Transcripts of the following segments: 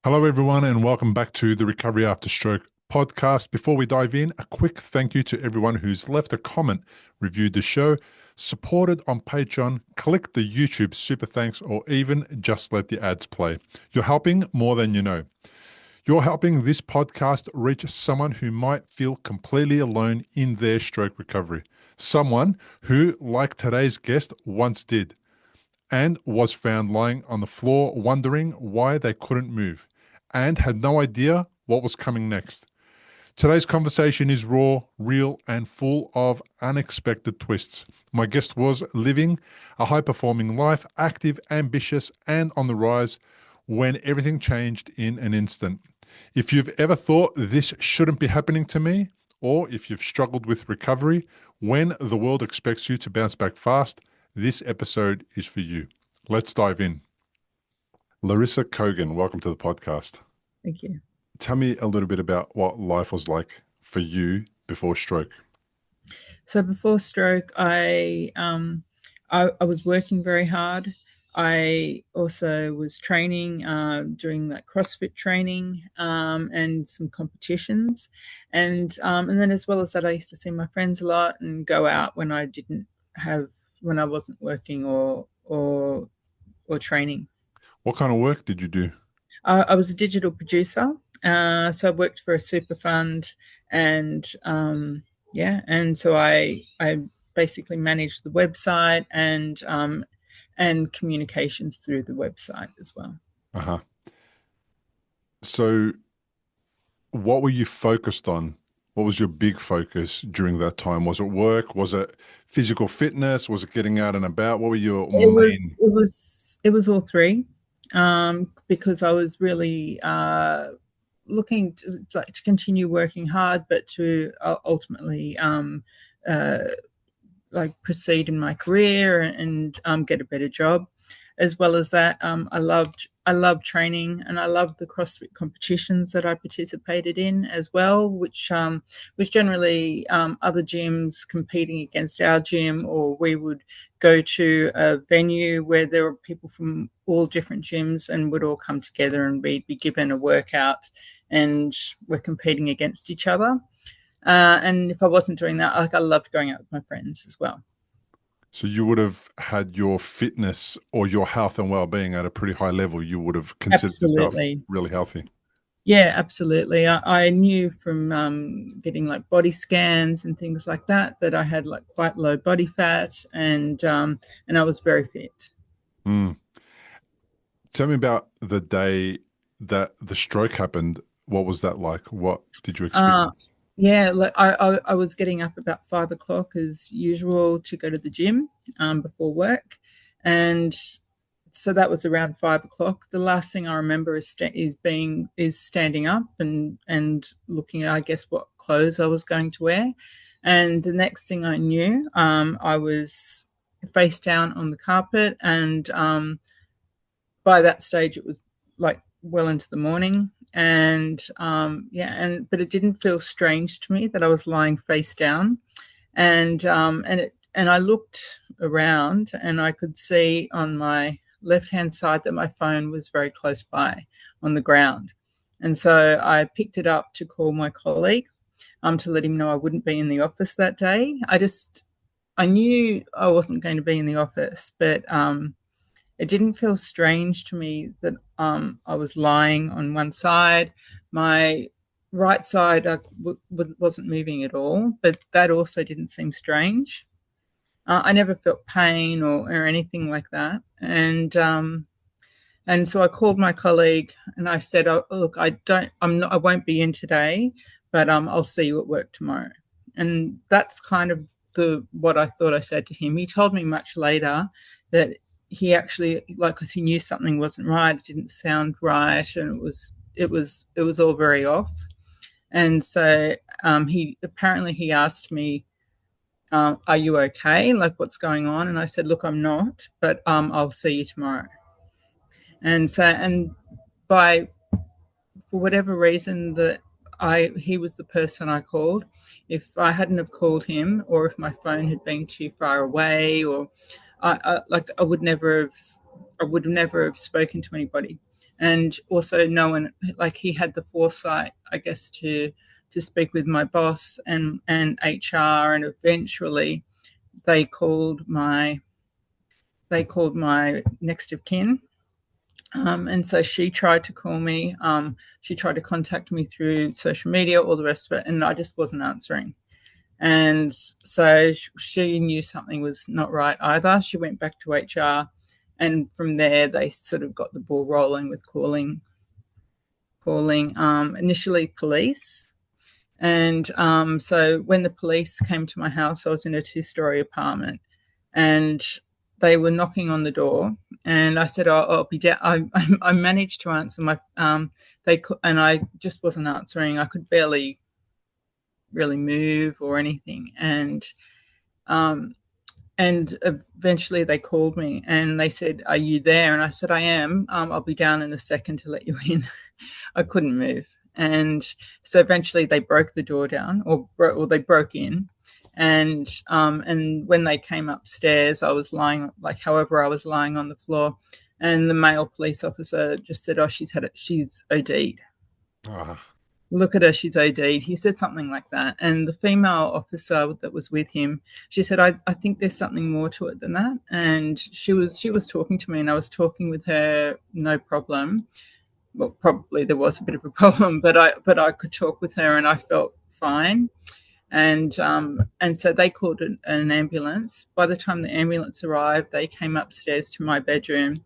Hello, everyone, and welcome back to the Recovery After Stroke podcast. Before we dive in, a quick thank you to everyone who's left a comment, reviewed the show, supported on Patreon, clicked the YouTube super thanks, or even just let the ads play. You're helping more than you know. You're helping this podcast reach someone who might feel completely alone in their stroke recovery. Someone who, like today's guest, once did and was found lying on the floor wondering why they couldn't move and had no idea what was coming next. Today's conversation is raw, real, and full of unexpected twists. My guest was living a high-performing life, active, ambitious, and on the rise when everything changed in an instant. If you've ever thought this shouldn't be happening to me, or if you've struggled with recovery when the world expects you to bounce back fast, this episode is for you. Let's dive in. Larissa Kogan, welcome to the podcast. Thank you. Tell me a little bit about what life was like for you before stroke. So before stroke, I was working very hard. I also was training, doing like CrossFit training, and some competitions, and then as well as that, I used to see my friends a lot and go out when I wasn't working or training. What kind of work did you do? I was a digital producer, so I worked for a super fund, and so I basically managed the website and communications through the website as well. Uh-huh. So what were you focused on? What was your big focus during that time? Was it work? Was it physical fitness? Was it getting out and about? What were your main? It was all three, because I was really looking to continue working hard, but to ultimately proceed in my career and get a better job. As well as that, I loved training, and I loved the CrossFit competitions that I participated in as well, which was generally other gyms competing against our gym, or we would go to a venue where there were people from all different gyms and would all come together, and we'd be given a workout and we're competing against each other. And if I wasn't doing that, I loved going out with my friends as well. So you would have had your fitness or your health and well-being at a pretty high level. You would have considered yourself Absolutely. really healthy. Yeah, absolutely. I knew from getting like body scans and things like that I had like quite low body fat, and I was very fit. Mm. Tell me about the day that the stroke happened. What was that like? What did you Uh, experience? yeah, like I was getting up about 5 o'clock as usual to go to the gym before work, and so that was around 5 o'clock. The last thing I remember is standing up and looking at, I guess, what clothes I was going to wear, and the next thing I knew, I was face down on the carpet, and by that stage it was like well into the morning, and but it didn't feel strange to me that I was lying face down, and I looked around and I could see on my left-hand side that my phone was very close by on the ground. And so I picked it up to call my colleague, to let him know I wouldn't be in the office that day. I knew I wasn't going to be in the office, but it didn't feel strange to me that I was lying on one side. My right side wasn't moving at all, but that also didn't seem strange. I never felt pain or anything like that. And so I called my colleague and I said, "Oh, look, I won't be in today, but I'll see you at work tomorrow." And that's kind of what I thought I said to him. He told me much later that he actually, like, because he knew something wasn't right, it didn't sound right, and it was all very off. And so he asked me, "Are you okay? Like, what's going on?" And I said, "Look, I'm not, but I'll see you tomorrow." And by for whatever reason that he was the person I called. If I hadn't have called him, or if my phone had been too far away, or I would never have spoken to anybody. And also no one, like he had the foresight, I guess, to speak with my boss and HR, and eventually they called my next of kin. And so she tried to call me. She tried to contact me through social media, all the rest of it, and I just wasn't answering. And so she knew something was not right either. She went back to HR, and from there they sort of got the ball rolling with calling initially police. And so when the police came to my house, I was in a 2-story apartment, and they were knocking on the door, and I said, I'll be down. I managed to answer my, and I just wasn't answering. I could barely really move or anything. And eventually they called me and they said, "Are you there?" And I said, "I am. I'll be down in a second to let you in." I couldn't move. And so eventually they broke the door down, or they broke in. And when they came upstairs, I was lying, however I was lying on the floor, and the male police officer just said, "Oh, she's OD'd. Look at her, she's OD'd." He said something like that. And the female officer that was with him, she said, I think there's something more to it than that. And she was talking to me, and I was talking with her, no problem. Well, probably there was a bit of a problem, but I could talk with her and I felt fine. And so they called an ambulance. By the time the ambulance arrived, they came upstairs to my bedroom.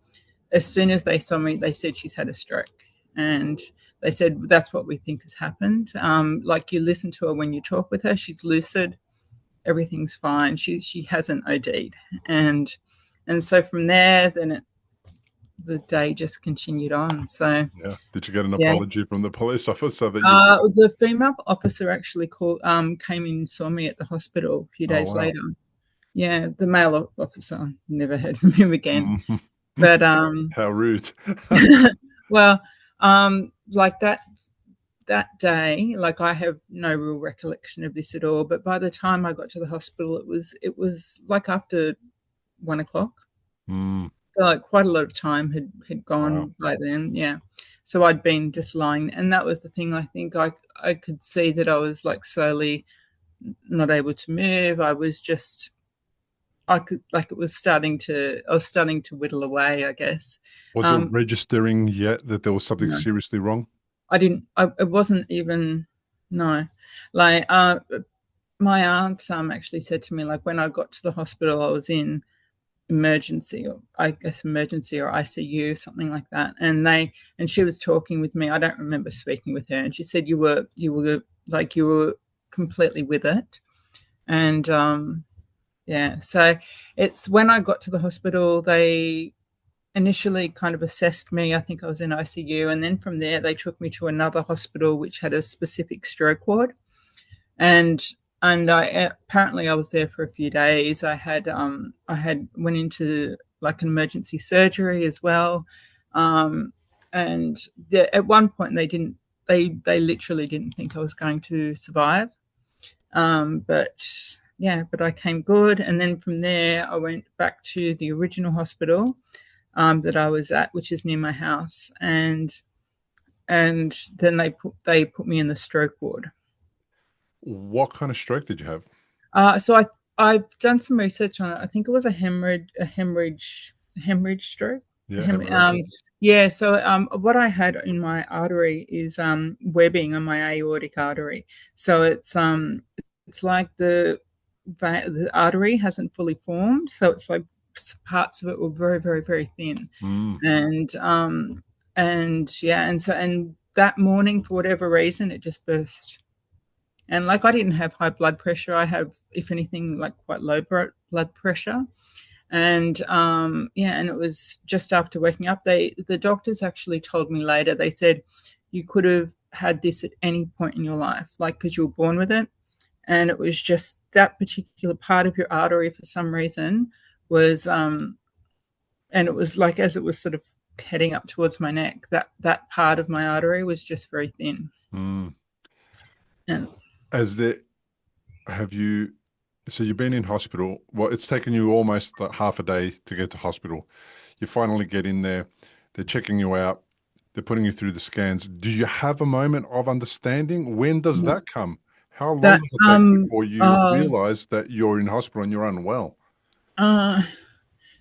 As soon as they saw me, they said she's had a stroke. And they said, "That's what we think has happened. You listen to her when you talk with her. She's lucid. Everything's fine. She hasn't OD'd." And so from there, then the day just continued on. So yeah, did you get an apology from the police officer that the female officer actually came in and saw me at the hospital a few days later. Yeah, the male officer, never heard from him again. But how rude. Well, that day, I have no real recollection of this at all. But by the time I got to the hospital, it was like after 1 o'clock. So quite a lot of time had gone by then. Yeah. So I'd been just lying, and that was the thing. I think I could see that I was slowly not able to move. I was starting to whittle away, I guess. Was it registering yet that there was something seriously wrong? It wasn't even, no. My aunt actually said to me, when I got to the hospital, I was in emergency or ICU, something like that. And she was talking with me. I don't remember speaking with her. And she said, you were completely with it. And, so it's when I got to the hospital, they initially kind of assessed me. I think I was in ICU. And then from there, they took me to another hospital, which had a specific stroke ward. And apparently I was there for a few days. I had went into an emergency surgery as well. And at one point they literally didn't think I was going to survive. But I came good. And then from there, I went back to the original hospital that I was at, which is near my house. And then they put me in the stroke ward. What kind of stroke did you have? So I've done some research on it. I think it was a hemorrhage stroke. Yeah. So what I had in my artery is webbing on my aortic artery. So it's like the artery hasn't fully formed. So it's like parts of it were very, very, very thin. And that morning, for whatever reason, it just burst. And I didn't have high blood pressure. I have, if anything, quite low blood pressure. And and it was just after waking up. The doctors actually told me later, they said, you could have had this at any point in your life, because you were born with it. And it was just that particular part of your artery, for some reason, was, and it was as it was sort of heading up towards my neck, that part of my artery was just very thin. And so you've been in hospital. Well, it's taken you almost half a day to get to hospital. You finally get in there. They're checking you out. They're putting you through the scans. Do you have a moment of understanding? When does Yeah. that come? How long That does it take before you realize that you're in hospital and you're unwell? uh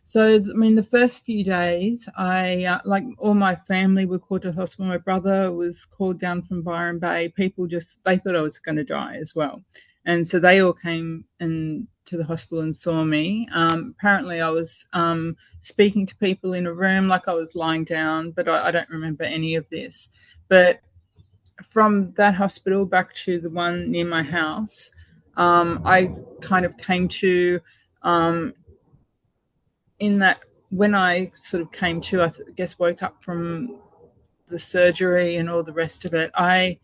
So, I mean, the first few days, like all my family were called to hospital. My brother was called down from Byron Bay. People they thought I was going to die as well. And so they all came to the hospital and saw me. Apparently, I was speaking to people in a room like I was lying down, but I don't remember any of this. But from that hospital back to the one near my house, I kind of came to um, in that when I sort of came to, I guess, woke up from the surgery and all the rest of it, I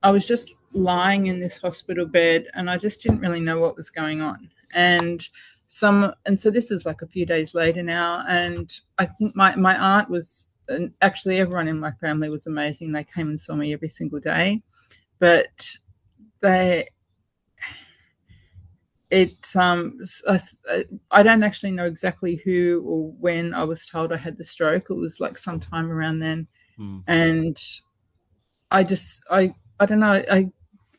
was just lying in this hospital bed and I just didn't really know what was going on. And so this was like a few days later now, and I think my aunt was, and actually everyone in my family was amazing. They came and saw me every single day, but they it I don't actually know exactly who or when I was told I had the stroke. It was like sometime around then, Mm. and I don't know.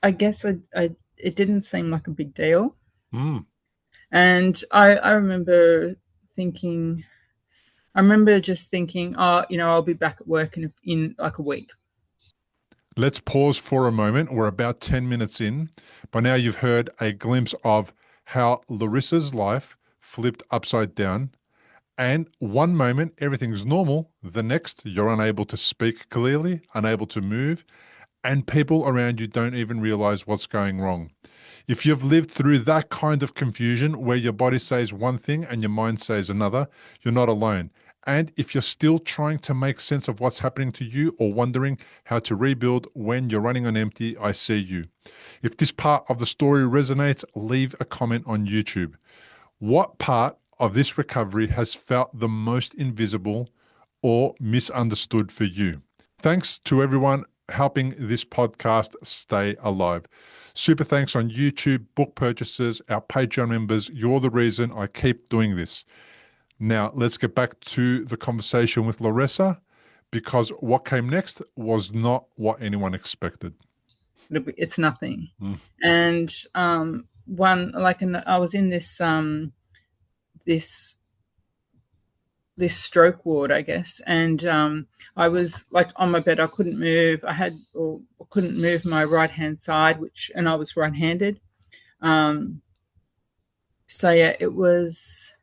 I guess I it didn't seem like a big deal, Mm. and I remember thinking. I remember just thinking, oh, I'll be back at work in like a week. Let's pause for a moment. We're about 10 minutes in. By now, you've heard a glimpse of how Larissa's life flipped upside down. And one moment, everything's normal. The next, you're unable to speak clearly, unable to move, and people around you don't even realize what's going wrong. If you've lived through that kind of confusion where your body says one thing and your mind says another, you're not alone. And if you're still trying to make sense of what's happening to you or wondering how to rebuild when you're running on empty, I see you. If this part of the story resonates, leave a comment on YouTube. What part of this recovery has felt the most invisible or misunderstood for you? Thanks to everyone helping this podcast stay alive. Super thanks on YouTube, book purchases, our Patreon members. You're the reason I keep doing this. Now, let's get back to the conversation with Larissa, because what came next was not what anyone expected. It's nothing. Mm. And I was in this this stroke ward, I guess, and I was like on my bed. I couldn't move. Couldn't move my right hand side, and I was right handed. So yeah, it was.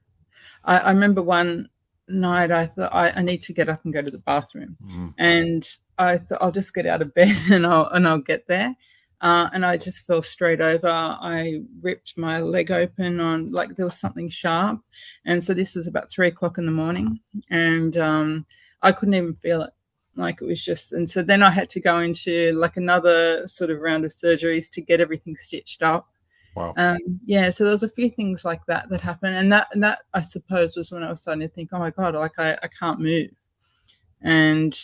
I remember one night I thought I need to get up and go to the bathroom, and I thought I'll just get out of bed and I'll get there. And I just fell straight over. I ripped my leg open on, like, there was something sharp. And so this was about 3 o'clock in the morning, and I couldn't even feel it. Like, it was just, and so then I had to go into like another sort of round of surgeries to get everything stitched up. Wow. Yeah, so there was a few things like that happened, and that I suppose was when I was starting to think, oh my God, like I can't move, and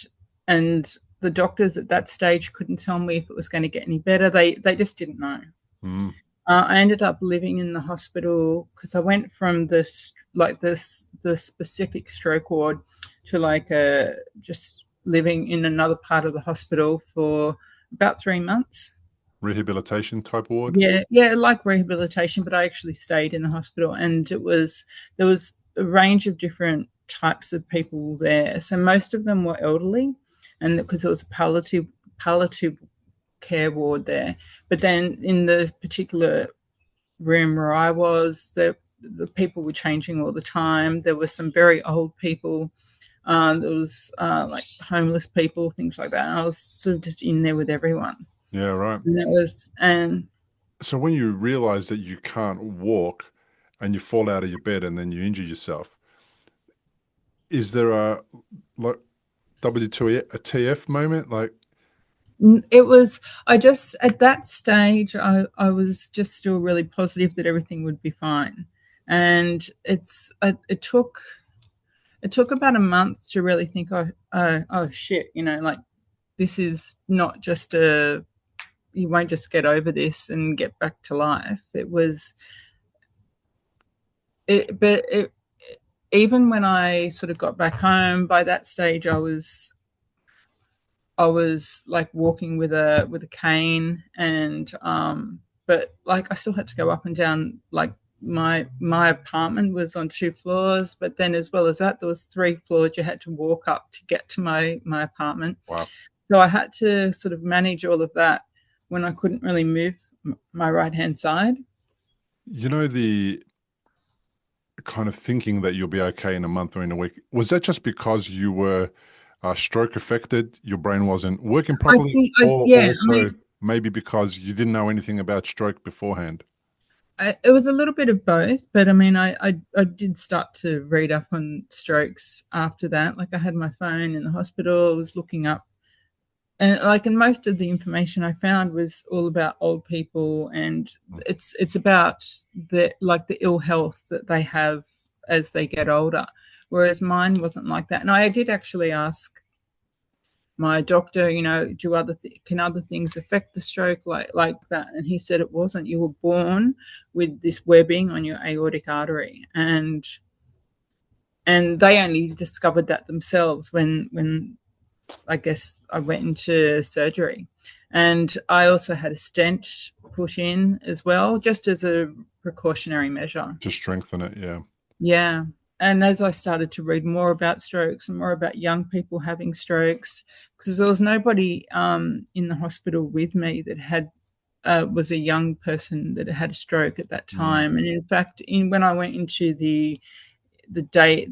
the doctors at that stage couldn't tell me if it was going to get any better. They just didn't know. Mm. I ended up living in the hospital because I went from the specific stroke ward to just living in another part of the hospital for about 3 months. Rehabilitation type ward? Yeah, like rehabilitation, but I actually stayed in the hospital, and there was a range of different types of people there. So most of them were elderly, and because it was a palliative care ward there. But then in the particular room where I was, the people were changing all the time. There were some very old people. There was like homeless people, things like that. And I was sort of just in there with everyone. Yeah, right. And So when you realize that you can't walk and you fall out of your bed and then you injure yourself, is there a like WTF moment? Like, it was, I just, at that stage, I was just still really positive that everything would be fine. And it took about a month to really think, oh shit, like, this is not just you won't just get over this and get back to life. But even when I sort of got back home, by that stage I was I was like walking with a cane, and but like I still had to go up and down. Like my apartment was on 2 floors, but then as well as that, there was 3 floors you had to walk up to get to my apartment. Wow. So I had to sort of manage all of that when I couldn't really move my right hand side. You know, the kind of thinking that you'll be okay in a month or in a week, was that just because you were stroke affected, your brain wasn't working I properly, think, or yeah, I also mean, maybe because you didn't know anything about stroke beforehand? it was a little bit of both, but I mean, I did start to read up on strokes after that. Like I had my phone in the hospital, I was looking up, and most of the information I found was all about old people, and Mm. it's about the ill health that they have as they get older. Whereas mine wasn't like that. And I did actually ask my doctor, can other things affect the stroke like that? And he said it wasn't. You were born with this webbing on your aortic artery, and they only discovered that themselves when I guess I went into surgery. And I also had a stent put in as well, just as a precautionary measure. To strengthen it, yeah. Yeah. And as I started to read more about strokes and more about young people having strokes, because there was nobody in the hospital with me that was a young person that had a stroke at that Mm. time. And in fact, when I went into the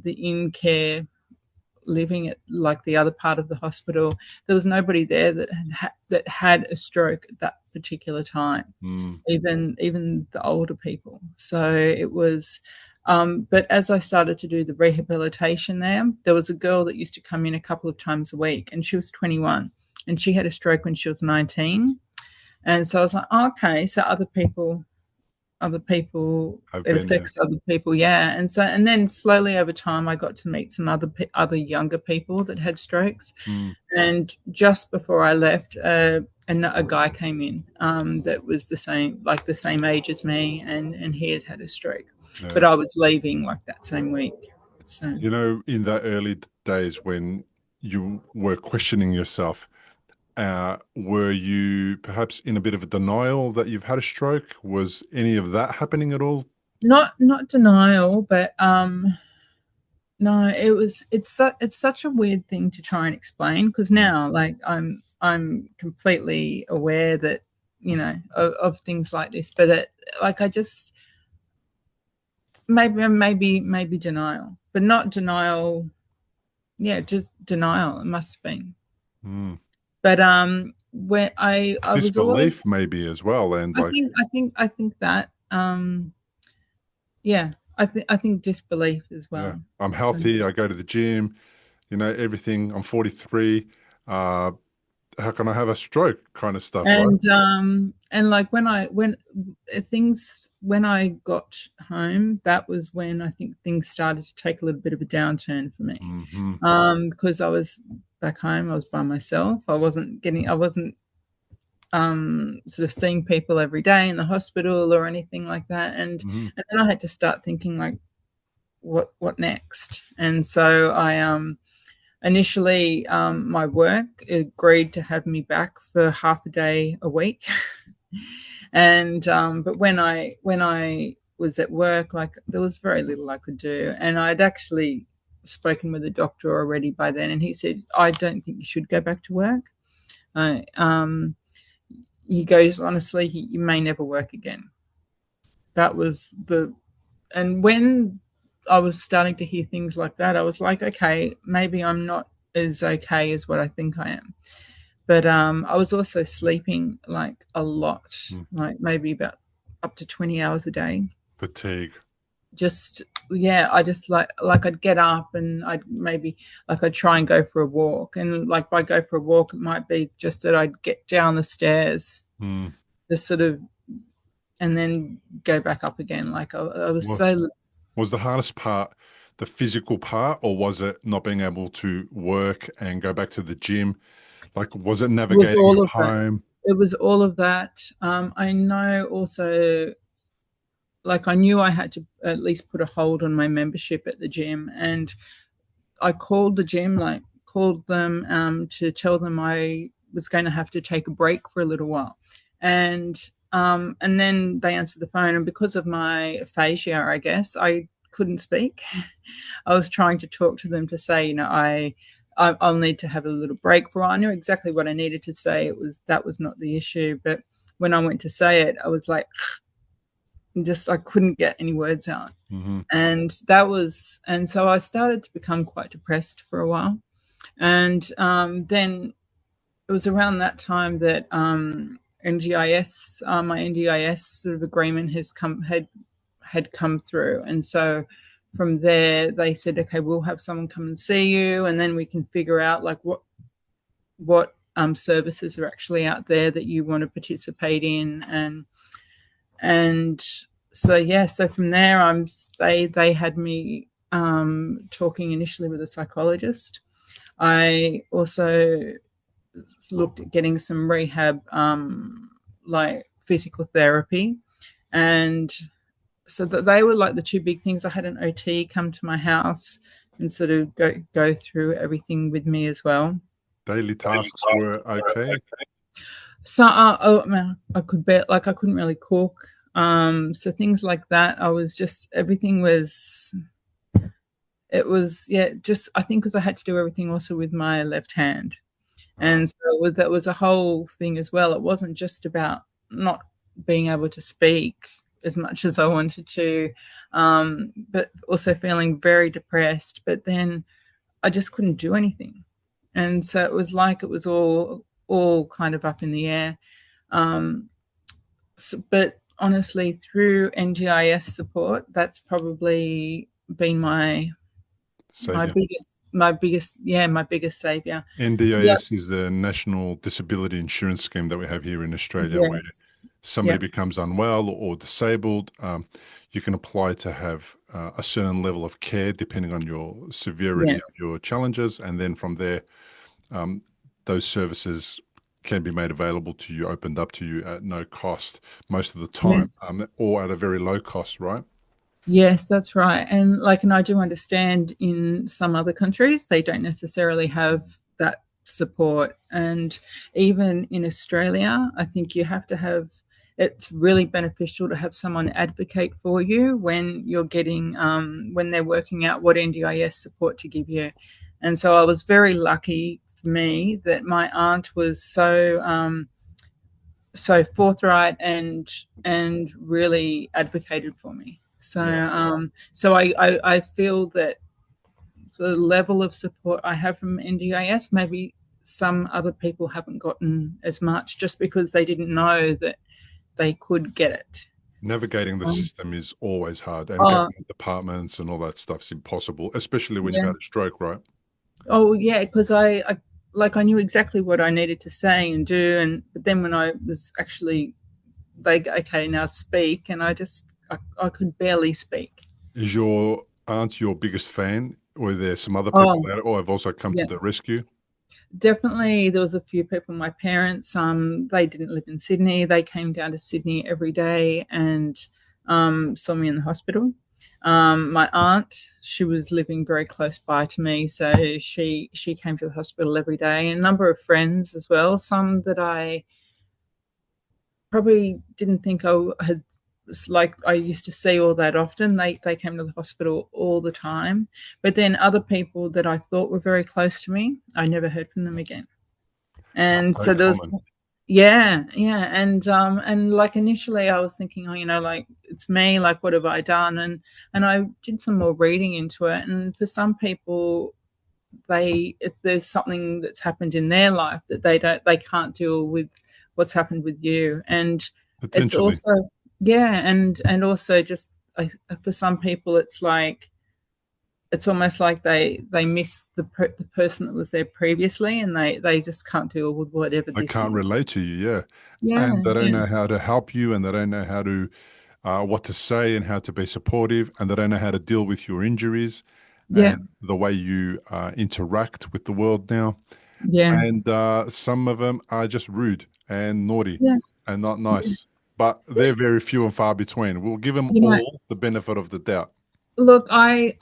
in care living at like the other part of the hospital, there was nobody there that had a stroke at that particular time, Mm. even the older people. So it was, but as I started to do the rehabilitation there was a girl that used to come in a couple of times a week, and she was 21, and she had a stroke when she was 19. And so I was like, oh, okay, so other people, I've it been there. affects other people, yeah. And then slowly over time I got to meet some other younger people that had strokes. Mm. And just before I left, a guy came in that was the same age as me, and he had a stroke, Yeah. but I was leaving like that same week. So You know, in the early days when you were questioning yourself, were you perhaps in a bit of a denial that you've had a stroke? Was any of that happening at all? not denial, but no, it's such a weird thing to try and explain, because Mm. now like I'm completely aware that of things like this, but like I just maybe denial, but not denial. Yeah, just denial. It must have been. Mm. But when I was Disbelief always, maybe as well, and like, I think that yeah, I think disbelief as yeah, well. I'm So. healthy, I go to the gym, you know, everything. I'm 43. Uh, how can I have a stroke kind of stuff, right? And like when I got home, that was when I think things started to take a little bit of a downturn for me. Hmm. Because I was back home, I was by myself. I wasn't sort of seeing people every day in the hospital or anything like that. Hmm. And then I had to start thinking like, what next? And so I initially, my work agreed to have me back for half a day a week, and but when I was at work, like there was very little I could do, and I'd actually spoken with the doctor already by then, and he said, "I don't think you should go back to work." Uh, um, he goes, "Honestly, you may never work again." That was and when I was starting to hear things like that, I was like, okay, maybe I'm not as okay as what I think I am. But I was also sleeping like a lot, Mm. like maybe about up to 20 hours a day. Fatigue. Just yeah, I just like I'd get up and I'd try and go for a walk, and like by go for a walk, it might be just that I'd get down the stairs, Mm. just sort of, and then go back up again. Like I was What so. was the hardest part, the physical part, or was it not being able to work and go back to the gym? Like, was it It was navigating all at of that. home? It was all of that. I know also, like, I knew I had to at least put a hold on my membership at the gym. And I called the gym like called them to tell them I was going to have to take a break for a little while. And then they answered the phone, and because of my aphasia, I guess, I couldn't speak. I was trying to talk to them to say, I'll need to have a little break for a while. I knew exactly what I needed to say. That was not the issue. But when I went to say it, I was like, I couldn't get any words out. Mm-hmm. And so I started to become quite depressed for a while. And then it was around that time that NDIS, my NDIS sort of agreement had come through. And so from there, they said, okay, we'll have someone come and see you, and then we can figure out like what services are actually out there that you want to participate in. And so from there, they had me talking initially with a psychologist. I also looked at getting some rehab, like physical therapy, and so that they were like the two big things. I had an OT come to my house and sort of go through everything with me as well. Daily tasks were okay. So I couldn't really cook. So things like that. I think because I had to do everything also with my left hand. And so that was a whole thing as well. It wasn't just about not being able to speak as much as I wanted to, but also feeling very depressed. But then I just couldn't do anything. And so it was like it was all kind of up in the air. But honestly, through NDIS support, that's probably been my biggest savior. NDIS is the National Disability Insurance Scheme that we have here in Australia, where somebody becomes unwell or disabled. You can apply to have a certain level of care depending on your severity of your challenges, and then from there, those services can be made available to you, opened up to you at no cost most of the time, or at a very low cost, right? Yes, that's right. And I do understand in some other countries, they don't necessarily have that support. And even in Australia, I think you have to have, it's really beneficial to have someone advocate for you when you're getting, when they're working out what NDIS support to give you. And so I was very lucky for me that my aunt was so forthright and really advocated for me. So I feel that the level of support I have from NDIS, maybe some other people haven't gotten as much just because they didn't know that they could get it. Navigating the system is always hard, and government departments and all that stuff's impossible, especially when you've had a stroke, right? Oh yeah, because I knew exactly what I needed to say and do, but then when I was actually okay, now speak, and I could barely speak. Is your aunt your biggest fan? Or are there some other people that have also come to the rescue? Definitely, there was a few people. My parents, they didn't live in Sydney. They came down to Sydney every day and saw me in the hospital. My aunt, she was living very close by to me, so she came to the hospital every day. And a number of friends as well, some that I probably didn't think I used to see all that often. They came to the hospital all the time. But then other people that I thought were very close to me, I never heard from them again. And so there was, and like initially I was thinking, it's me, like what have I done? And I did some more reading into it. And for some people, if there's something that's happened in their life that they can't deal with what's happened with you. And it's also and also just for some people it's almost like they miss the person that was there previously, and they just can't deal with whatever they can't relate to you, and they don't know how to help you, and they don't know how to what to say and how to be supportive, and they don't know how to deal with your injuries and the way you interact with the world now. And some of them are just rude and naughty and not nice. But they're very few and far between. We'll give them all the benefit of the doubt. Look, I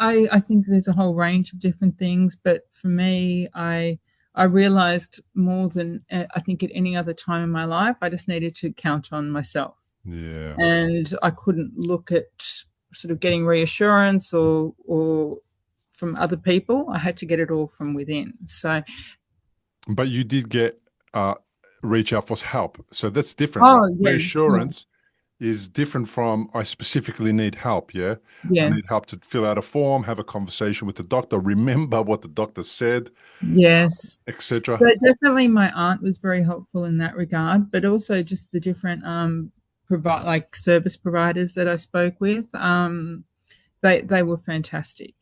think there's a whole range of different things, but for me, I realized more than I think at any other time in my life, I just needed to count on myself, Yeah. and I couldn't look at sort of getting reassurance or from other people. I had to get it all from within. So, But you did get reach out for help. So that's different, right? oh yeah, yeah, Reassurance is different from I specifically need help. Yeah. I yeah. need help to fill out a form, have a conversation with the doctor, remember what the doctor said, Yes. etc. But definitely my aunt was very helpful in that regard, but also just the different provide like service providers that I spoke with. They were fantastic.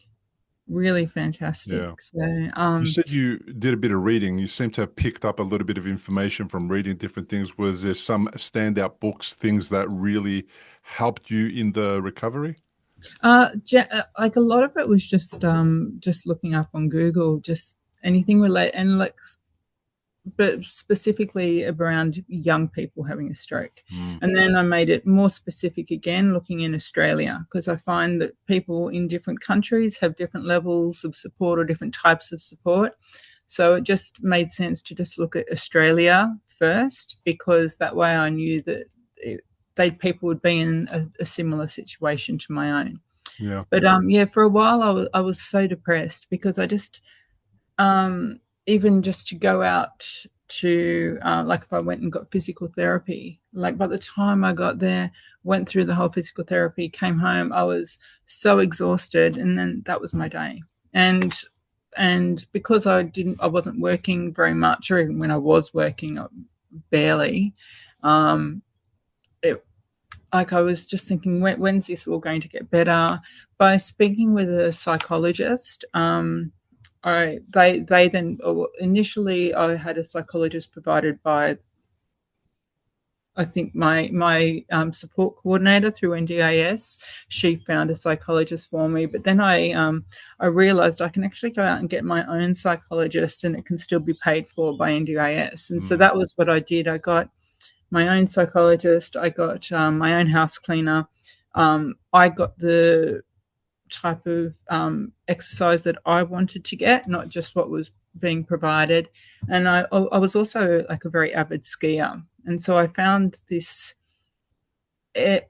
Really fantastic. Yeah. So You said you did a bit of reading. You seem to have picked up a little bit of information from reading different things. Was there some standout books, things that really helped you in the recovery? like a lot of it was just looking up on Google, just anything related and like but specifically around young people having a stroke. Mm, And then I made it more specific again, looking in Australia, because I find that people in different countries have different levels of support or different types of support. So it just made sense to just look at Australia first, because that way I knew that people would be in a similar situation to my own. yeah. But yeah, for a while I was so depressed because I just um, even just to go out to like if I went and got physical therapy, like by the time I got there, went through the whole physical therapy, came home, I was so exhausted, and then that was my day. And because I wasn't working very much, or even when I was working, barely. Um, it like I was just thinking, when's this all going to get better? By speaking with a psychologist, they then initially I had a psychologist provided by I think my support coordinator through NDIS. She found a psychologist for me, but then I realised I can actually go out and get my own psychologist, and it can still be paid for by NDIS. And so Mm, that was what I did. I got my own psychologist. I got my own house cleaner. I got the type of exercise that I wanted to get, not just what was being provided. And I was also like a very avid skier, and so I found this at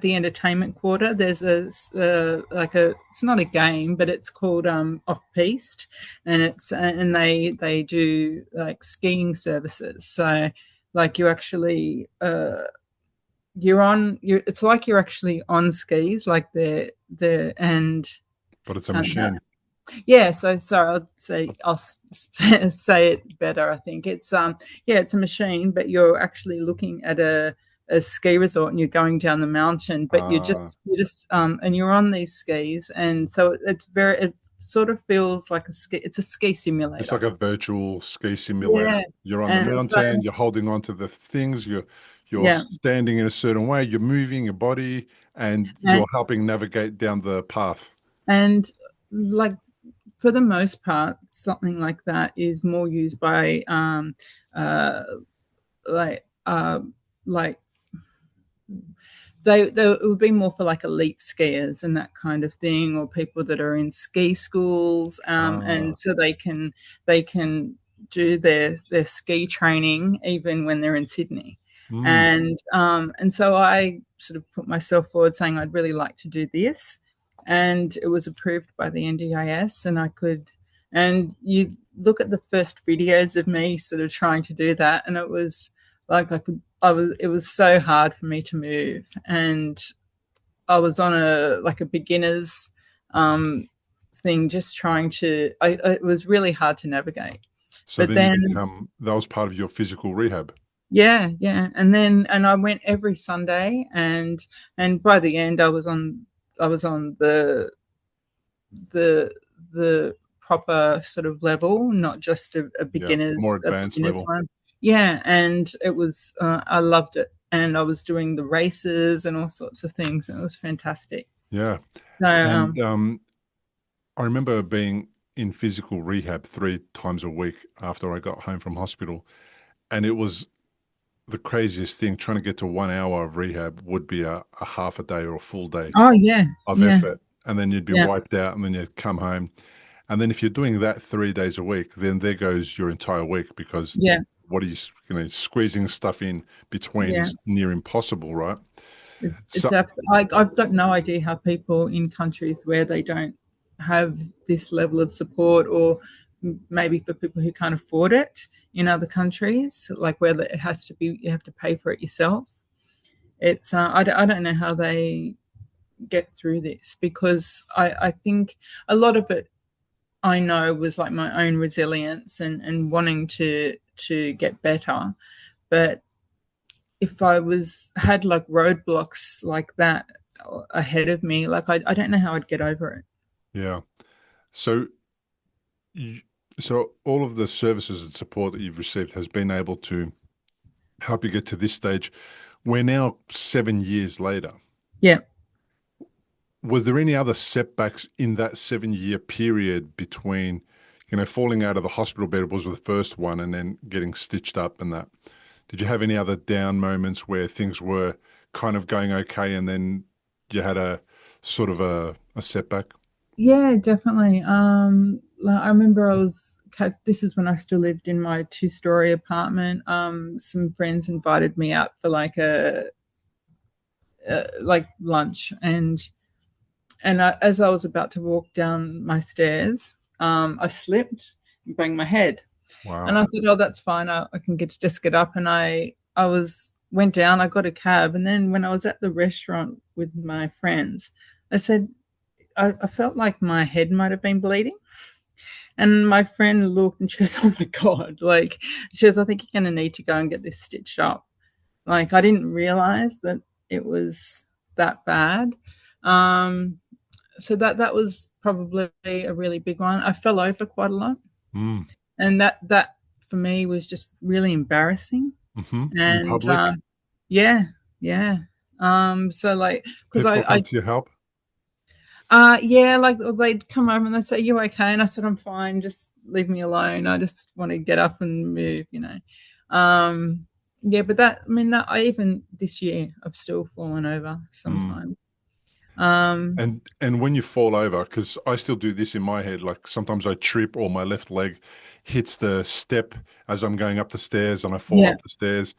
the entertainment quarter. There's like a it's not a game, but it's called off piste, and they do like skiing services. So like you actually it's like you're actually on skis, like the but it's a and machine. yeah. So sorry, I'll say it better. I think it's yeah, it's a machine, but you're actually looking at a ski resort, and you're going down the mountain, but Uh, you just and you're on these skis, and so it sort of feels like a ski. It's a ski it's simulator. like a virtual ski simulator. Yeah, You're on the and so mountain, you're holding on to the things, you're yeah, standing in a certain way, you're moving your body, and and you're helping navigate down the path. and like for the most part, something like that is more used by uh, like like they it would be more for like elite skiers and that kind of thing, or people that are in ski schools, Ah, and so they can do their ski training even when they're in Sydney. mm. And so I sort of put myself forward saying I'd really like to do this, and it was approved by the NDIS, and I could. And you look at the first videos of me sort of trying to do that, and it was like it was so hard for me to move, and I was on a like a beginner's um thing, just trying to it was really hard to navigate. So But then you then become, that was part of your physical rehab. yeah, yeah. And I went every Sunday, and by the end I was on the the proper sort of level, not just Yeah, more a advanced beginner's level. one. Yeah, and it was I loved it, and I was doing the races and all sorts of things, and it was fantastic. Yeah. So And I remember being in physical rehab 3 times a week after I got home from hospital. And it was the craziest thing, trying to get to 1 hour of rehab would be a half a day or a full day Oh yeah, of yeah, effort. And then you'd be yeah, wiped out and then you'd come home. And then if you're doing that 3 days a week, then there goes your entire week because yeah, what are squeezing stuff in between yeah. is near impossible, right? It's So, I've got no idea how people in countries where they don't have this level of support, or maybe for people who can't afford it in other countries, like where it has to be, you have to pay for it yourself. It's I don't know how they get through this, because I think a lot of it I know was like my own resilience and wanting to get better. But if I was had like roadblocks like that ahead of me, like I don't know how I'd get over it. yeah. So, you, so all of the services and support that you've received has been able to help you get to this stage. We're now 7 years later. Yeah. Was there any other setbacks in that 7 year period between, falling out of the hospital bed was the first one and then getting stitched up and that? Did you have any other down moments where things were kind of going okay and then you had a sort of a setback? Yeah, definitely. Like, I remember this is when I still lived in my two-story apartment. Some friends invited me out for like like lunch, as I was about to walk down my stairs, I slipped and banged my head. And Wow. I thought, oh, that's fine. I can just get up. And I went down. I got a cab, and then when I was at the restaurant with my friends, I said I felt like my head might have been bleeding. And my friend looked and she goes, "Oh my god!" Like she goes, "I think you're going to need to go and get this stitched up." Like I didn't realize that it was that bad. Um, so that was probably a really big one. I fell over quite a lot, Mm. and that for me was just really embarrassing. In And public, yeah, yeah. So like, because people come I to your help. yeah, like they'd come over and they say, "You okay?" And I said, "I'm fine. Just leave me alone. I just want to get up and move." Um, yeah. But I mean, that I even this year I've still fallen over Mm. sometimes. Um, And when you fall over, because I still do this in my head, like sometimes I trip or my left leg hits the step as I'm going up the stairs and I fall yeah, up the stairs.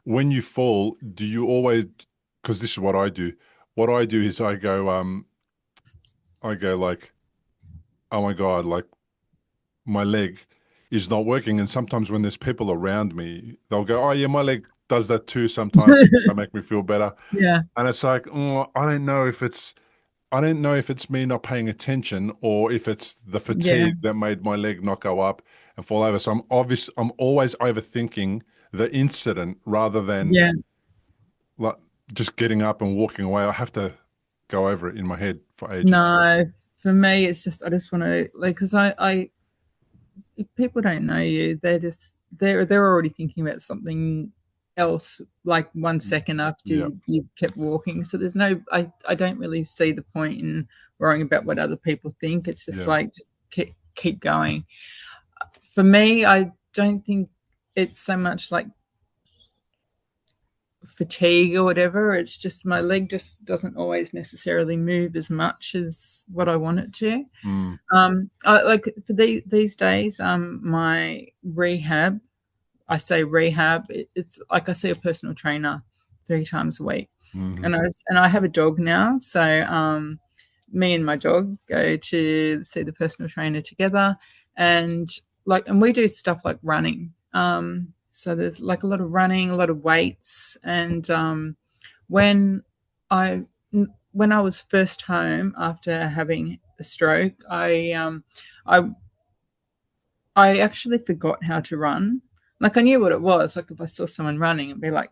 When you fall, do you always, because this is what I do. What I do is I go like, oh my God, like my leg is not working. And sometimes when there's people around me, they'll go, oh yeah, my leg does that too sometimes to make me feel better. yeah, And it's like, oh, I don't know if it's me not paying attention or if it's the yeah, fatigue that made my leg not go up and fall over. So I'm always overthinking the incident rather than yeah. like just getting up and walking away. I have to go over it in my head for ages. No, for me, it's just I just want to like because I if people don't know you, they're already thinking about something else like 1 second after Yeah, you kept walking. So there's no I don't really see the point in worrying about what other people think. It's just yeah. like just keep going. For me, I don't think it's so much like fatigue or whatever. It's just my leg just doesn't always necessarily move as much as what I want it to. Mm, Like for these days, my rehab, I say rehab, it's like I see a personal trainer 3 times a week. hmm And I have a dog now, so me and my dog go to see the personal trainer together, and and we do stuff like running. So there's like a lot of running, a lot of weights, and when I when I was first home after having a stroke, I I actually forgot how to run. Like I knew what it was. Like if I saw someone running, and be like,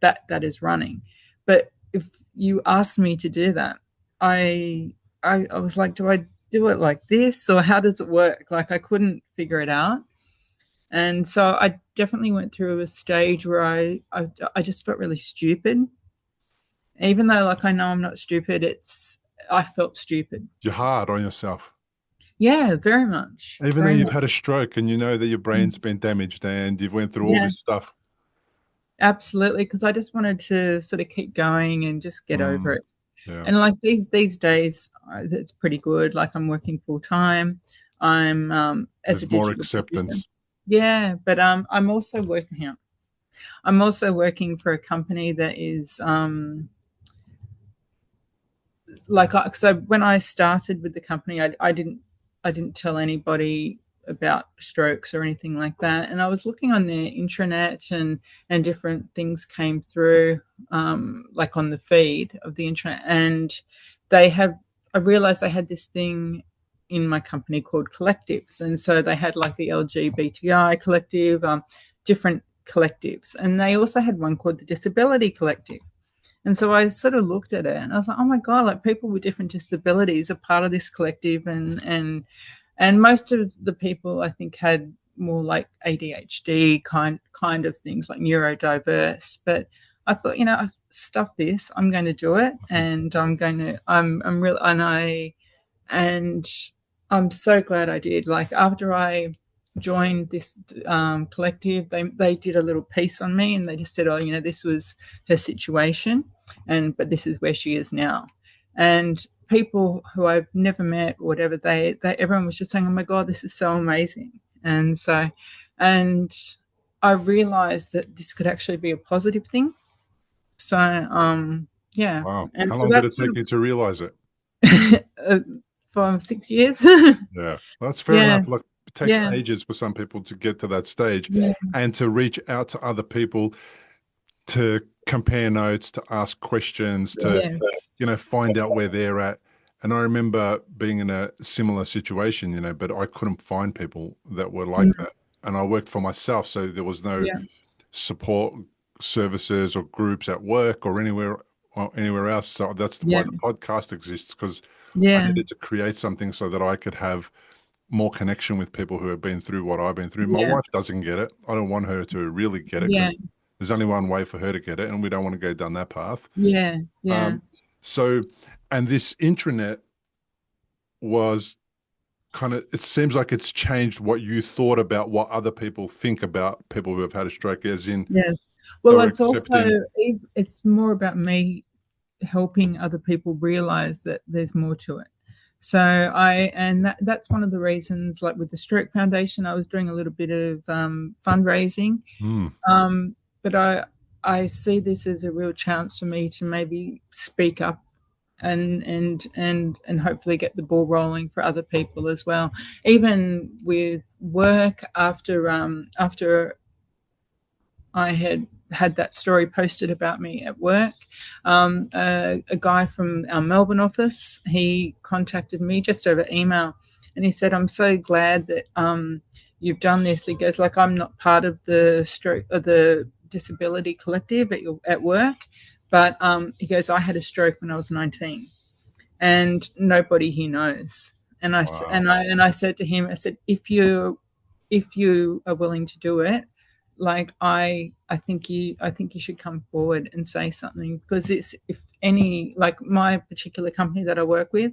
that is running. But if you asked me to do that, I I was like, do I do it like this or how does it work? Like I couldn't figure it out. And so I definitely went through a stage where I just felt really stupid. Even though like I know I'm not stupid, I felt stupid. You're hard on yourself. Yeah, very much. Even though Very you've much. had a stroke and you know that your brain's been damaged and you've went through all Yeah. this stuff. Absolutely, because I just wanted to sort of keep going and just get over Mm, it. yeah. And like these days, it's pretty good. Like I'm working full time. I'm as a There's more digital producer. acceptance. Yeah, but I'm also working here. I'm also working for a company that is so when I started with the company, I didn't tell anybody about strokes or anything like that. And I was looking on their intranet, and different things came through, like on the feed of the intranet, and they have. I realized they had this thing in my company called collectives, and so they had like the LGBTI collective, different collectives, and they also had one called the Disability Collective. And so I sort of looked at it and I was like, oh my God, like people with different disabilities are part of this collective, and most of the people I think had more like ADHD kind of things, like neurodiverse. But I thought, stuff this, I'm going to do it, and I'm real and I'm so glad I did. Like after I joined this collective, they did a little piece on me, and they just said, oh, this was her situation, but this is where she is now. And people who I've never met or whatever, they everyone was just saying, oh my God, this is so amazing. And I realized that this could actually be a positive thing. So yeah, Wow. and How so long did it that's sort take you to realize it? of 5 6 years. Yeah, that's fair Yeah, enough. Look, it takes yeah, ages for some people to get to that stage yeah, and to reach out to other people, to compare notes, to ask questions, to, yes, find out where they're at. And I remember being in a similar situation, but I couldn't find people that were like mm, that. And I worked for myself, so there was no yeah, support services or groups at work or anywhere else. So that's why yeah, the podcast exists, because I yeah, needed to create something so that I could have more connection with people who have been through what I've been through. My yeah, wife doesn't get it. I don't want her to really get it yeah, because there's only one way for her to get it, and we don't want to go down that path. yeah, yeah, Um, so, and this intranet was kind of, it seems like it's changed what you thought about what other people think about people who have had a stroke, as in yes. they Well, were it's also accepting. it's more about me helping other people realize that there's more to it. So that's one of the reasons, like with the Stroke Foundation, I was doing a little bit of fundraising. Hmm. Um, but I see this as a real chance for me to maybe speak up and hopefully get the ball rolling for other people as well. Even with work, after I had that story posted about me at work. A guy from our Melbourne office, he contacted me just over email, and he said, "I'm so glad that you've done this." He goes, "Like I'm not part of the stroke or the disability collective at work, but he goes, I had a stroke when I was 19, and nobody here knows." And Wow. I said to him, I said, if you are willing to do it, like I think you should come forward and say something, because it's, if any, like my particular company that I work with,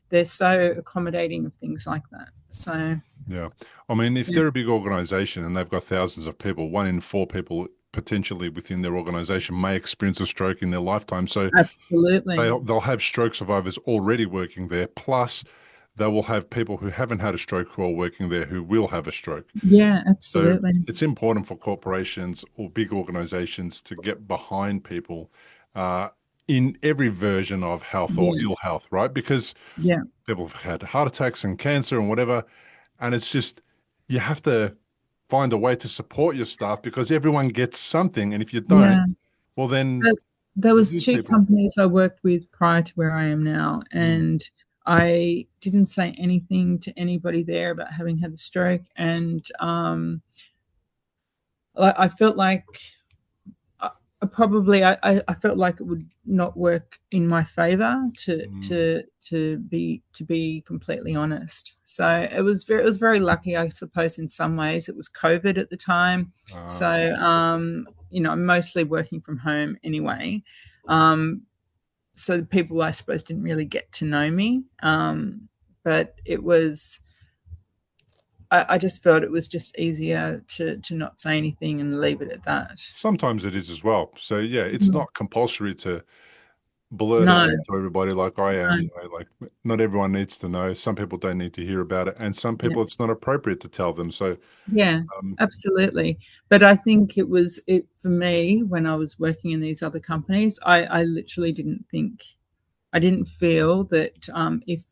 they're so accommodating of things like that. So Yeah. I mean, if yeah, they're a big organization and they've got thousands of people, 1 in 4 people potentially within their organization may experience a stroke in their lifetime. So absolutely. they'll have stroke survivors already working there. Plus, they will have people who haven't had a stroke who are working there who will have a stroke. Yeah, So absolutely. it's important for corporations or big organizations to get behind people uh, in every version of health or Yeah, ill health, right? Because yeah, people have had heart attacks and cancer and whatever. And it's just, you have to find a way to support your staff because everyone gets something. And if you don't, yeah. well, then But there you was lose two people. companies I worked with prior to where I am now, Mm. and I didn't say anything to anybody there about having had the stroke, and I felt like I, I felt like it would not work in my favor Mm. to be completely honest. So it was very lucky, I suppose. In some ways it was COVID at the time, so Ah, I'm mostly working from home anyway. um so the people, I suppose, didn't really get to know me, but it was I just felt it was just easier to not say anything and leave it at that. Sometimes it is as well. So yeah, it's Mm. not compulsory to blurt it No, out to everybody like I am. no, Like not everyone needs to know. Some people don't need to hear about it, and some yeah. people it's not appropriate to tell them. So Yeah, um, absolutely. But I think it for me when I was working in these other companies, I literally I didn't feel that if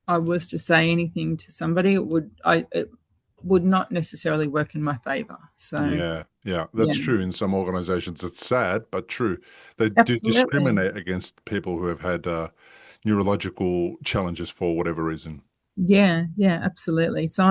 I was to say anything to somebody, it would not necessarily work in my favor. So yeah, yeah, yeah, that's true. In some organizations, it's sad but true. They do absolutely. discriminate against people who have had neurological challenges for whatever reason. Yeah, yeah, absolutely. So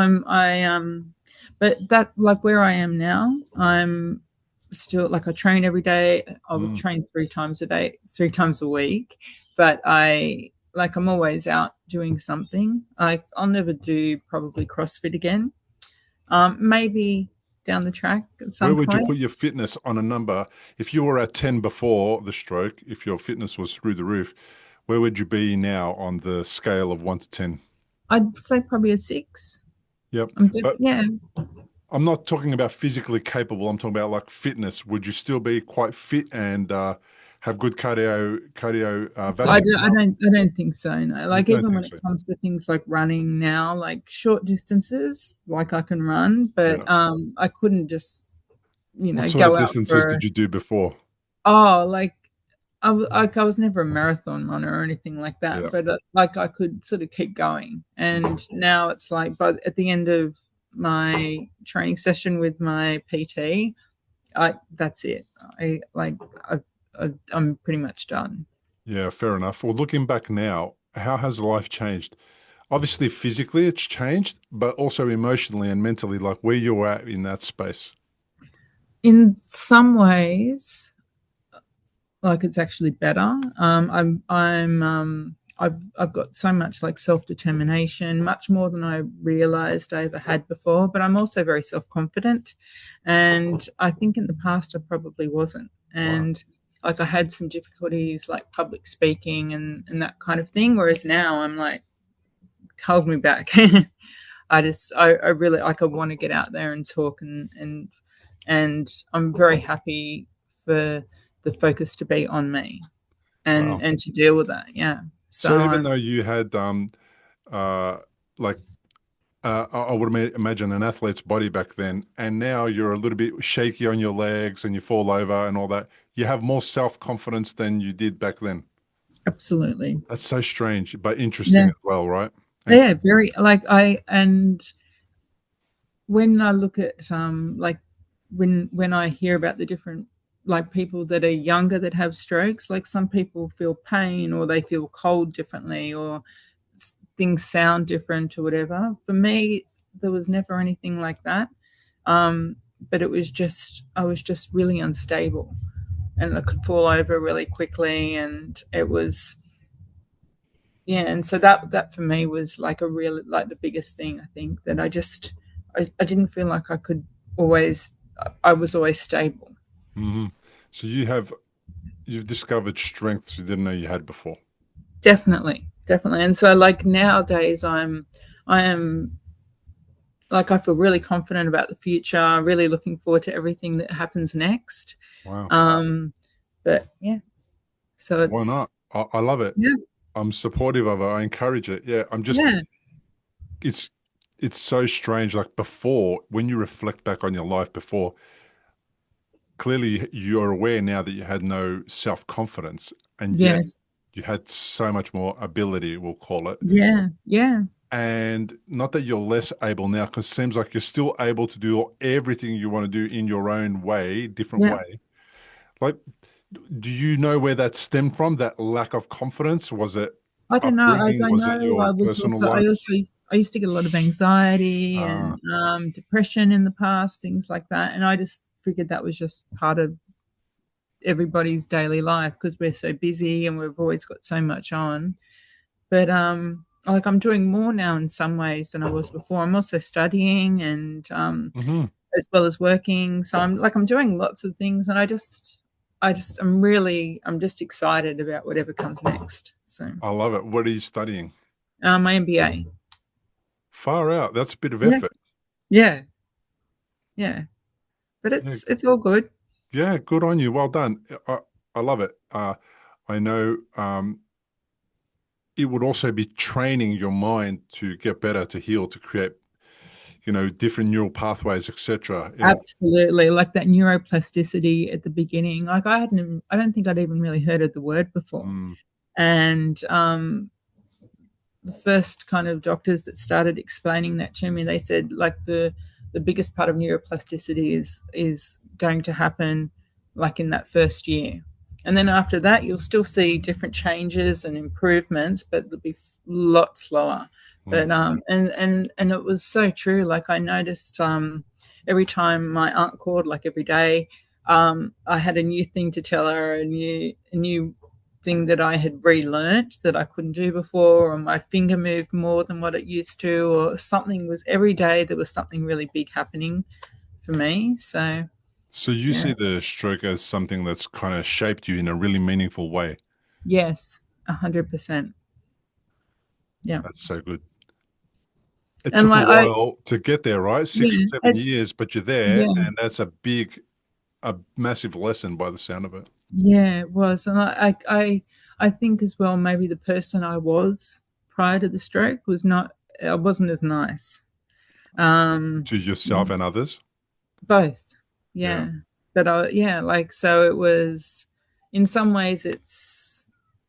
but that like where I am now, I'm still like I train every day. I would Mm. train 3 times a day, 3 times a week, but I'm always out doing something. Like I'll never do probably CrossFit again. Maybe down the track at Where some would you point. put your fitness on a number? If you were at 10 before the stroke, if your fitness was through the roof, where would you be now on the scale of 1 to 10? I'd say probably a 6. Yep. But Yeah. I'm not talking about physically capable. I'm talking about like fitness. Would you still be quite fit and have good I vascular? don't think so. No, You like don't even think when it so? comes to things like running now, like short distances, like I can run, but Yeah. I couldn't just What sort of go out distances for did you do before? oh like like I was never a marathon runner or anything like that, Yeah. but like I could sort of keep going. And now it's like, but at the end of my training session with my PT, I that's it. I like I'm pretty much done. Yeah, fair enough. Well, looking back now, how has life changed? Obviously, physically it's changed, but also emotionally and mentally, like where you're at in that space. In some ways, like it's actually better. I've got so much like self determination, much more than I realized I ever had before. But I'm also very self confident, and I think in the past I probably wasn't. Wow. And like I had some difficulties like public speaking and that kind of thing. Whereas now I'm like, hold me back. I really like I want to get out there and talk and I'm very happy for the focus to be on me Wow. and to deal with that. Yeah. So So even though you had uh like I would imagine an athlete's body back then, and now you're a little bit shaky on your legs and you fall over and all that, you have more self-confidence than you did back then. absolutely. That's so strange, but interesting Yeah. as well, right? And Yeah. Very like I and when I look at like when I hear about the different like people that are younger that have strokes, like some people feel pain or they feel cold differently or things sound different or whatever. For me, there was never anything like that. But it was just I was just really unstable and I could fall over really quickly and it was yeah, and so that for me was like a real like the biggest thing I think that I didn't feel like I could always I was always stable. mhm. So you've discovered strengths you didn't know you had before. Definitely, definitely. And so like nowadays I am like I feel really confident about the future, really looking forward to everything that happens next. Wow. Um but yeah, so Why it's not? I love it. yeah, I'm supportive of it. I encourage it. Yeah, I'm just yeah, it's it's so strange. Like before, when you reflect back on your life before, clearly you're aware now that you had no self-confidence, and yet yes, you had so much more ability, we'll call it. yeah, yeah, And not that you're less able now, because it seems like you're still able to do everything you want to do in your own way, different yeah. way. Like, do you know where that stemmed from? That lack of confidence? Was it I don't know. Like upbringing? I Was it know your personal life? I used to get a lot of anxiety Ah, and depression in the past, things like that. And I just figured that was just part of everybody's daily life because we're so busy and we've always got so much on. But like I'm doing more now in some ways than I was before. I'm also studying and hmm. as well as working. So I'm doing lots of things and I'm just excited about whatever comes next. So I love it. What are you studying? my MBA. Far out. That's a bit of Yeah, effort. yeah, yeah. But Yeah, it's all good. yeah, good on you. Well done. I love it. I know it would also be training your mind to get better, to heal, to create, different neural pathways, etc. Absolutely, like that neuroplasticity at the beginning. Like I don't think I'd even really heard of the word before. Mm, And the first kind of doctors that started explaining that to me, they said like the biggest part of neuroplasticity is going to happen like in that first year. And then after that, you'll still see different changes and improvements, but they'll be a lot slower. mm. But and it was so true. Like I noticed every time my aunt called, like every day, I had a new thing to tell her, a new thing that I had relearnt that I couldn't do before, or my finger moved more than what it used to, or something was every day there was something really big happening for me. So So you yeah, see the stroke as something that's kind of shaped you in a really meaningful way. yes, 100%. Yeah, That's so good. It and took a like I while to get there, right? Six or yeah, 7 years, but you're there, yeah, and that's a massive lesson by the sound of it. yeah, it was, and I think as well maybe the person I was prior to the stroke was not I wasn't as nice. Um, To yourself and others. Both. Yeah. Yeah. But yeah, like so it was in some ways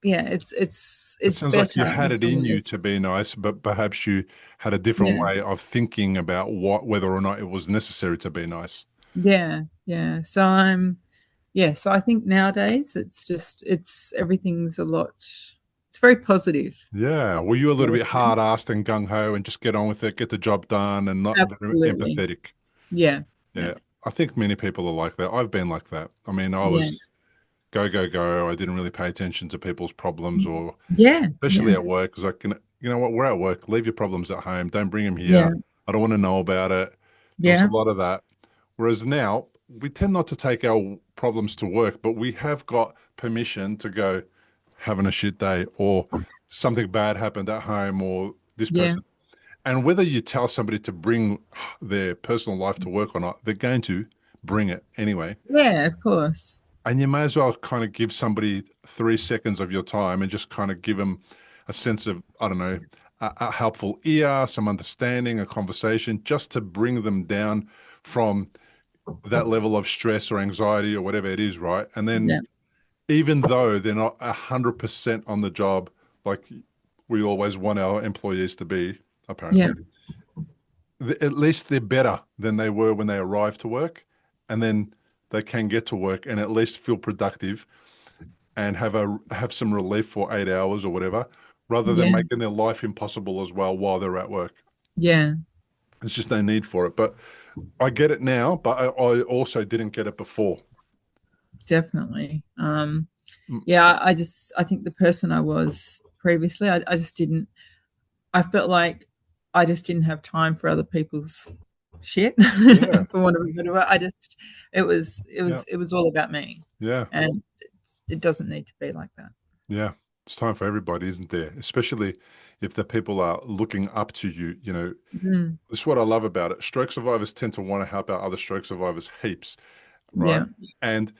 yeah, It it's sounds like you better had in it some in you ways. to be nice, but perhaps you had a different Yeah. way of thinking about whether or not it was necessary to be nice. Yeah. Yeah. So I think nowadays it's everything's a lot it's very positive. Yeah. Were you a I little would bit say. hard-assed and gung-ho and just get on with it, get the job done, and not very Absolutely. empathetic? Yeah. Yeah. Yeah. I think many people are like that. I've been like that. I mean, I Yeah. was go, go, go. I didn't really pay attention to people's problems, or Yeah. especially Yeah. at work, because like, you know what, we're at work. Leave your problems at home. Don't bring them here. Yeah. I don't want to know about it. There was a Yeah. lot of that. Whereas now, we tend not to take our problems to work, but we have got permission to go having a shit day, or something bad happened at home, or this Yeah. person. And whether you tell somebody to bring their personal life to work or not, they're going to bring it anyway. Yeah, of course. And you may as well kind of give somebody 3 seconds of your time and just kind of give them a sense of, I don't know, a helpful ear, some understanding, a conversation, just to bring them down from that level of stress or anxiety or whatever it is, right? And then Yeah. even though they're not 100% on the job, like we always want our employees to be, Yeah. apparently, at least they're better than they were when they arrived to work. And then they can get to work and at least feel productive and have some relief for 8 hours or whatever, rather than Yeah. making their life impossible as well while they're at work. Yeah. There's just no need for it. But I get it now, but I also didn't get it before. Definitely. Mm. Yeah, I think the person I was previously, I just didn't I felt like I just didn't have time for other people's shit Yeah, for want of a better word. yeah, It was all about me. yeah, And it doesn't need to be like that. yeah. It's time for everybody, isn't there? Especially if the people are looking up to you. Mm, This is what I love about it. Stroke survivors tend to want to help out other stroke survivors heaps, right? yeah. And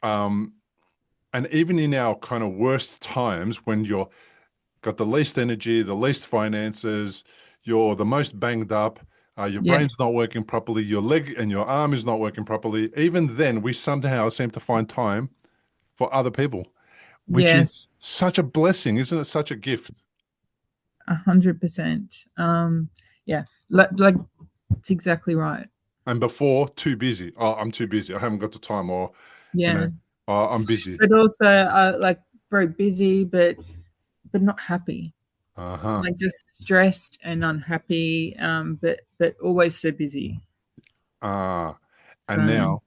um, and even in our kind of worst times, when you're got the least energy, the least finances, you're the most banged up, your Yeah. brain's not working properly, your leg and your arm is not working properly. Even then, we somehow seem to find time for other people, which is Yes. such a blessing, isn't it? Such a gift. 100%. Yeah. Like it's exactly right. And before, too busy. Oh, I'm too busy. I haven't got the time, or you know, Yeah. oh, I'm busy. But also like very busy but not happy. Uh-huh. Like just stressed and unhappy, but always so busy. Ah, and So now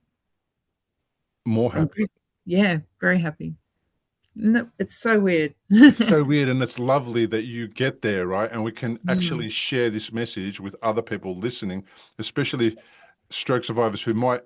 more I'm happy. just yeah, very happy. No, it's so weird. It's so weird, and it's lovely that you get there, right? And we can Mm, actually share this message with other people listening, especially stroke survivors who might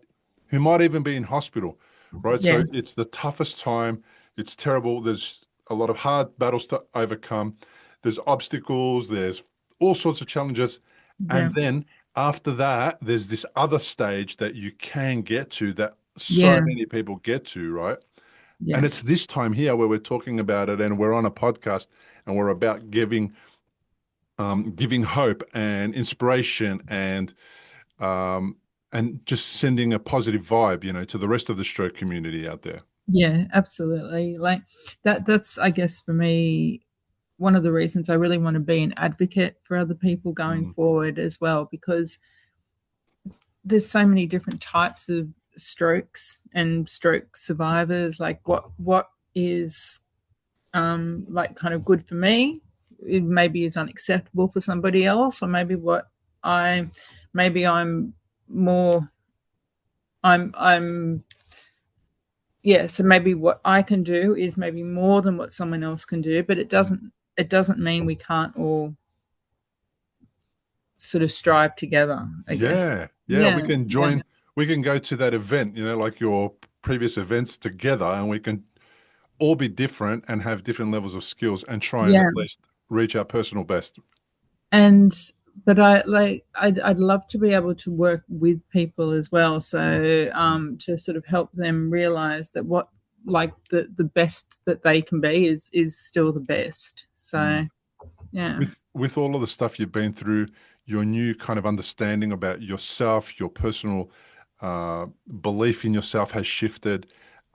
even be in hospital, right? So yes. it's the toughest time. It's terrible. There's a lot of hard battles to overcome. There's obstacles. There's all sorts of challenges, Yeah. And then after that, there's this other stage that you can get to that so Yeah. many people get to, right? And Yeah. it's this time here where we're talking about it and we're on a podcast and we're about giving hope and inspiration um, and just sending a positive vibe, to the rest of the stroke community out there. Yeah, absolutely. Like that's I guess for me one of the reasons I really want to be an advocate for other people going Mm, forward as well, because there's so many different types of strokes and stroke survivors. Like what is like kind of good for me, it maybe is unacceptable for somebody else, or maybe what I maybe I'm more I'm yeah, so maybe what I can do is maybe more than what someone else can do, but mm. it doesn't mean we can't all sort of strive together, I guess. Yeah, yeah, we Yeah, can yeah, join, we can go to that event, like your previous events together, and we can all be different and have different levels of skills and try and at yeah. least reach our personal best. And but I'd love to be able to work with people as well. So to sort of help them realize that what like the best that they can be is still the best. Mm. So yeah. With all of the stuff you've been through, your new kind of understanding about yourself, your personal belief in yourself has shifted.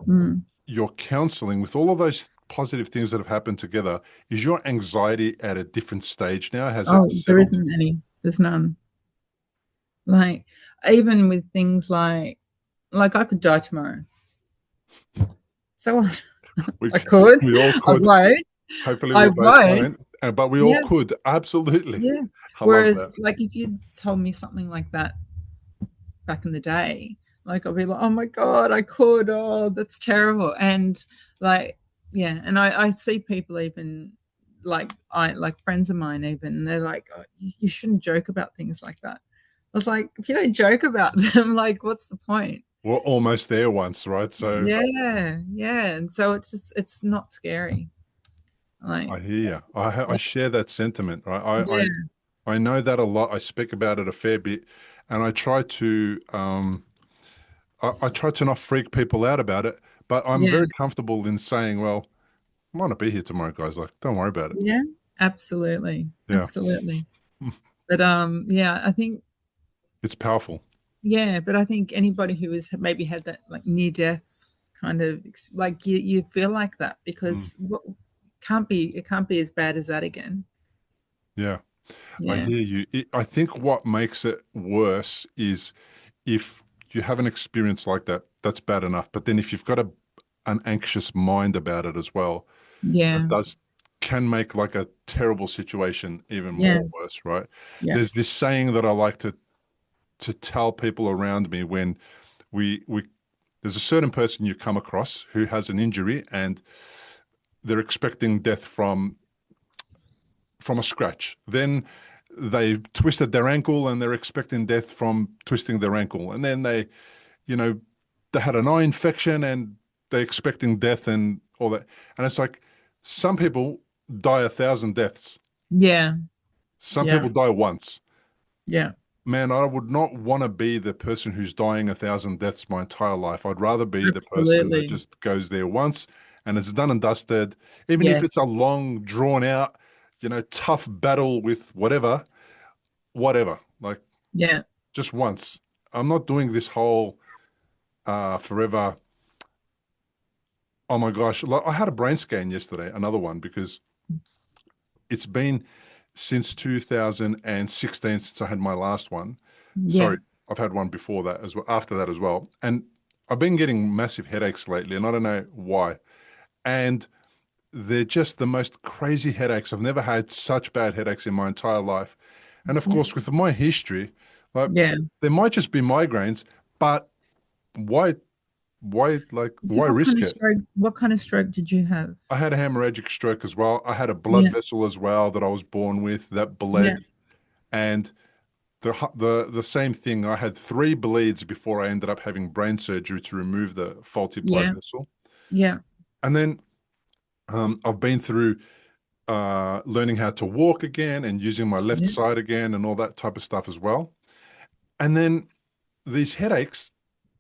Mm. Your counseling, with all of those positive things that have happened together, is your anxiety at a different stage now? Has it Oh, there settled? isn't any. There's none. Like even with things like I could die tomorrow. So what? We I could. we all I could. won't. Hopefully, I we both won't. won't, but we all Yeah, could. Absolutely. yeah. I love Whereas, that. like, if you'd told me something like that back in the day, like, I'd be like, oh my God, I could. Oh, that's terrible. And, like, yeah. And I see people even, like friends of mine, even, they're like, oh, you shouldn't joke about things like that. I was like, if you don't joke about them, like, what's the point? We're almost there once, right? So Yeah, yeah. And so it's not scary. Like, I hear you. I share that sentiment, right? yeah, I know that a lot. I speak about it a fair bit, and I try to not freak people out about it, but I'm yeah, very comfortable in saying, well, I might not be here tomorrow, guys. Like, don't worry about it. yeah, absolutely, Yeah. absolutely. But yeah, I think It's powerful. yeah, but I think anybody who has maybe had that like near death kind of like you feel like that Mm, because what can't be it can't be as bad as that again. yeah, I Yeah, hear you. I think what makes it worse is if you have an experience like that, that's bad enough. But then if you've got an anxious mind about it as well, that yeah, does can make like a terrible situation even yeah, more worse, right? yeah, There's this saying that I like to tell people around me when we there's a certain person you come across who has an injury and they're expecting death from a scratch. Then they twisted their ankle and they're expecting death from twisting their ankle. And then you know, they had an eye infection and they're expecting death and all that. And it's like some people die 1,000 deaths. yeah, Some yeah, people die once. yeah, Man, I would not want to be the person who's dying 1,000 deaths my entire life. I'd rather be the person that absolutely. just goes there once and it's done and dusted. Even if Yes, it's a long, drawn out, tough battle with whatever. Like yeah, just once. I'm not doing this whole forever. Oh my gosh. Like, I had a brain scan yesterday, another one, because it's been since 2016 since I had my last one. yeah, Sorry, I've had one before that as well, after that as well. And I've been getting massive headaches lately, and I don't know why. And they're just the most crazy headaches. I've never had such bad headaches in my entire life. And of yeah, course, with my history, like yeah. there might just be migraines, but why, So why risk it? what kind of stroke did you have? I had a hemorrhagic stroke as well. I had a blood Yeah, vessel as well that I was born with that yeah, bled, and the same thing. I had 3 bleeds before I ended up having brain surgery to remove the faulty blood yeah, vessel. yeah, And then I've been through. learning how to walk again and using my left Yeah. side again and all that type of stuff as well. And then these headaches,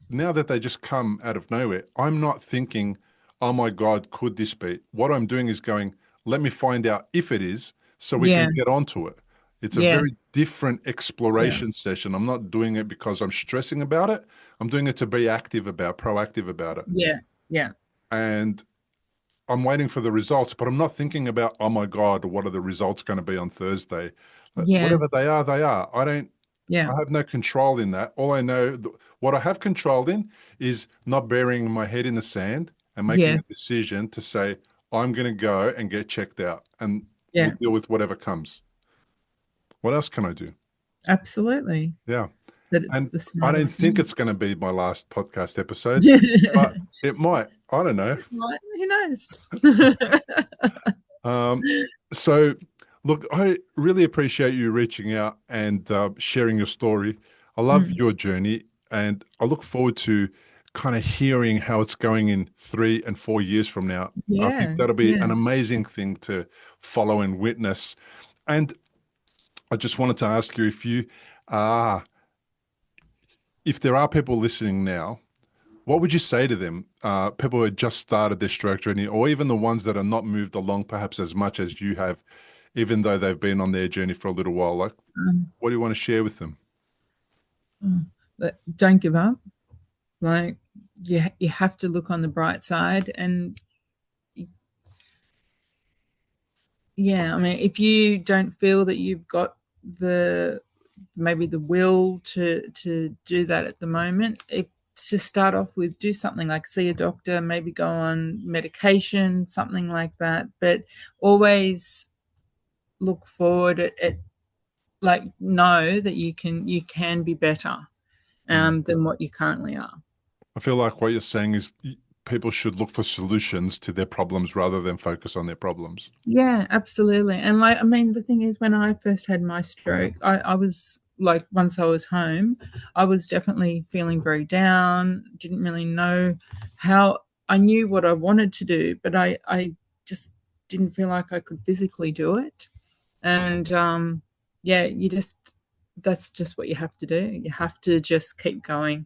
now that they just come out of nowhere, I'm not thinking, oh my God, could this be? What I'm doing is going, let me find out if it is so we Yeah. can get onto it. It's a Yes. very different Yeah. exploration session. I'm not doing it because I'm stressing about it. I'm doing it to be proactive about it. Yeah. Yeah. And I'm waiting for the results, but I'm not thinking about, oh my God, what are the results going to be on Thursday? Yeah. Whatever they are, they are. Yeah. I have no control in that. All I know, what I have control in is not burying my head in the sand and making a Yes. decision to say, I'm going to go and get checked out and we'll Yeah. deal with whatever comes. What else can I do? Absolutely. Yeah. That it's And the I don't smartest think thing. it's going to be my last podcast episode, but it might. I don't know. What? Who knows? Um, so, look, I really appreciate you reaching out and sharing your story. I love Mm. your journey, and I look forward to kind of hearing how it's going in 3 and 4 years from now. I think Yeah. that'll be Yeah. an amazing thing to follow and witness. And I just wanted to ask you uh, if there are people listening now, what would you say to them? People who had just started their stroke journey, or even the ones that are not moved along perhaps as much as you have, even though they've been on their journey for a little while. Like, Um, what do you want to share with them? but don't give up. Like you have to look on the bright side, and yeah, I mean, if you don't feel that you've got the maybe the will to do that at the moment, if to start off with, do something like see a doctor, maybe go on medication, something like that. But always look forward at like know that you can be better Mm. than what you currently are. I feel like what you're saying is people should look for solutions to their problems rather than focus on their problems. Yeah, absolutely. And like, I mean, the thing is, when I first had my stroke, I was like, once I was home, I was definitely feeling very down, didn't really know how. I knew what I wanted to do, but I just didn't feel like I could physically do it. And yeah, that's just what you have to do. You have to just keep going.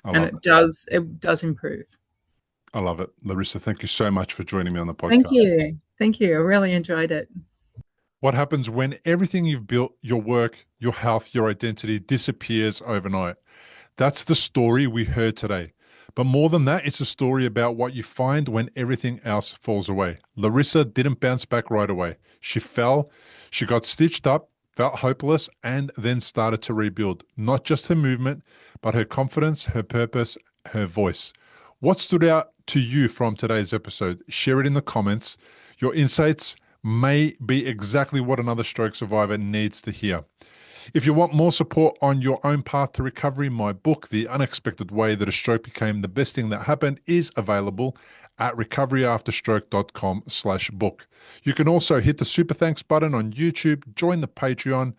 I And love it it. does improve. I love it. Larissa, thank you so much for joining me on the Thank podcast. you. Thank you. I really enjoyed it. What happens when everything you've built, your work, your health, your identity disappears overnight? That's the story we heard today. But more than that, it's a story about what you find when everything else falls away. Larissa didn't bounce back right away. She fell, she got stitched up, felt hopeless, and then started to rebuild. Not just her movement, but her confidence, her purpose, her voice. What stood out to you from today's episode? Share it in the comments. Your insights may be exactly what another stroke survivor needs to hear. If you want more support on your own path to recovery, my book, The Unexpected Way That a Stroke Became the Best Thing That Happened, is available at recoveryafterstroke.com/book. You can also hit the super thanks button on YouTube, join the Patreon,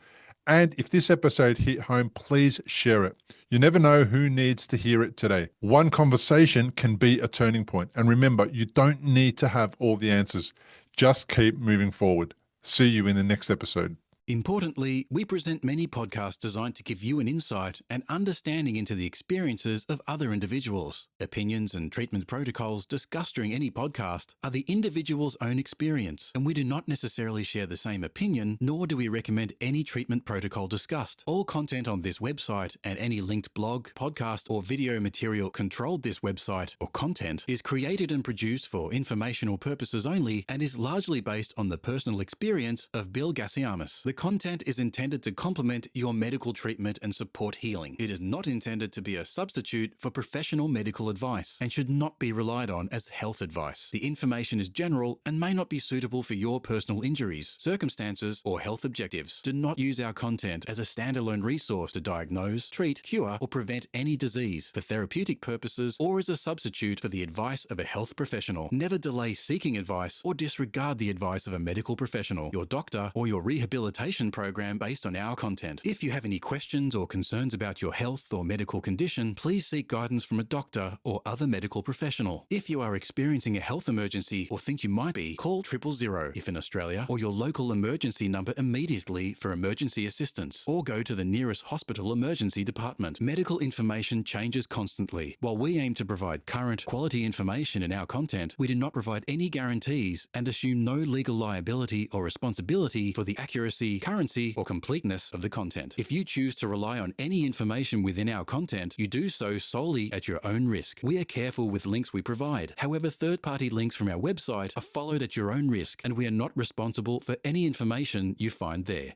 and if this episode hit home, please share it. You never know who needs to hear it today. One conversation can be a turning point. And remember, you don't need to have all the answers. Just keep moving forward. See you in the next episode. Importantly, we present many podcasts designed to give you an insight and understanding into the experiences of other individuals. Opinions and treatment protocols discussed during any podcast are the individual's own experience, and we do not necessarily share the same opinion, nor do we recommend any treatment protocol discussed. All content on this website and any linked blog, podcast, or video material controlled this website or content is created and produced for informational purposes only and is largely based on the personal experience of Bill Gassiamis. The content is intended to complement your medical treatment and support healing. It is not intended to be a substitute for professional medical advice and should not be relied on as health advice. The information is general and may not be suitable for your personal injuries, circumstances, or health objectives. Do not use our content as a standalone resource to diagnose, treat, cure, or prevent any disease for therapeutic purposes or as a substitute for the advice of a health professional. Never delay seeking advice or disregard the advice of a medical professional, your doctor, or your rehabilitation consultation program based on our content. If you have any questions or concerns about your health or medical condition, please seek guidance from a doctor or other medical professional. If you are experiencing a health emergency or think you might be, call 000 if in Australia, or your local emergency number immediately for emergency assistance, or go to the nearest hospital emergency department. Medical information changes constantly. While we aim to provide current, quality information in our content, we do not provide any guarantees and assume no legal liability or responsibility for the accuracy, currency, or completeness of the content. If you choose to rely on any information within our content, you do so solely at your own risk. We are careful with links we provide. However, third-party links from our website are followed at your own risk, and we are not responsible for any information you find there.